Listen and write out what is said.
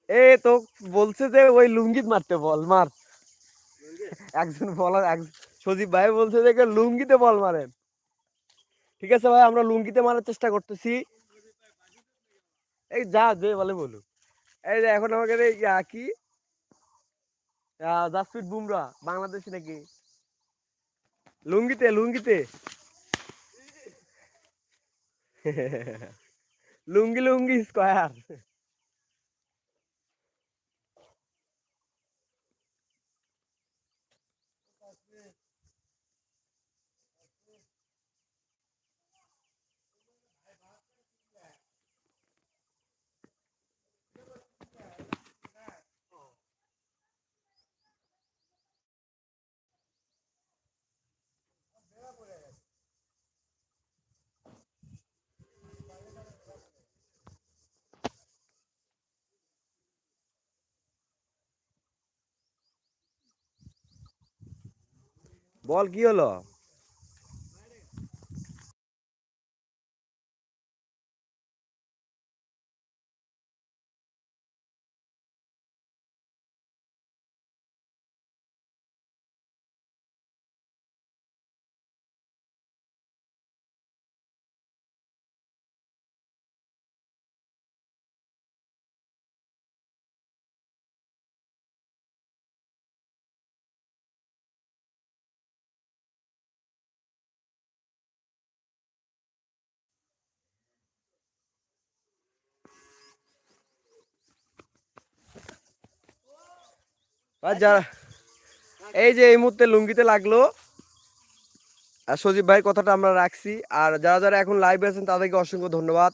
এ তো বলছে যে ওই লুঙ্গিত মারতে বল মার। একজন বলার এক সজীব ভাই বলছে যে লুঙ্গিতে বল মারেন। ঠিক আছে ভাই, আমরা লুঙ্গিতে মারার চেষ্টা করতেছি। এই যা যে বলে বলুক। এই যে এখন আমাকে কি জাসপ্রীত বুমরা বাংলাদেশি নাকি? লুঙ্গিতে লুঙ্গিতে লুঙ্গি লুঙ্গি স্কোয়ার। বল কি হলো? যারা এই যে এই মুহূর্তে লুঙ্গিতে লাগলো, আর সজীব ভাইয়ের কথাটা আমরা রাখছি। আর যারা যারা এখন লাইভে আছেন তাদেরকে অসংখ্য ধন্যবাদ।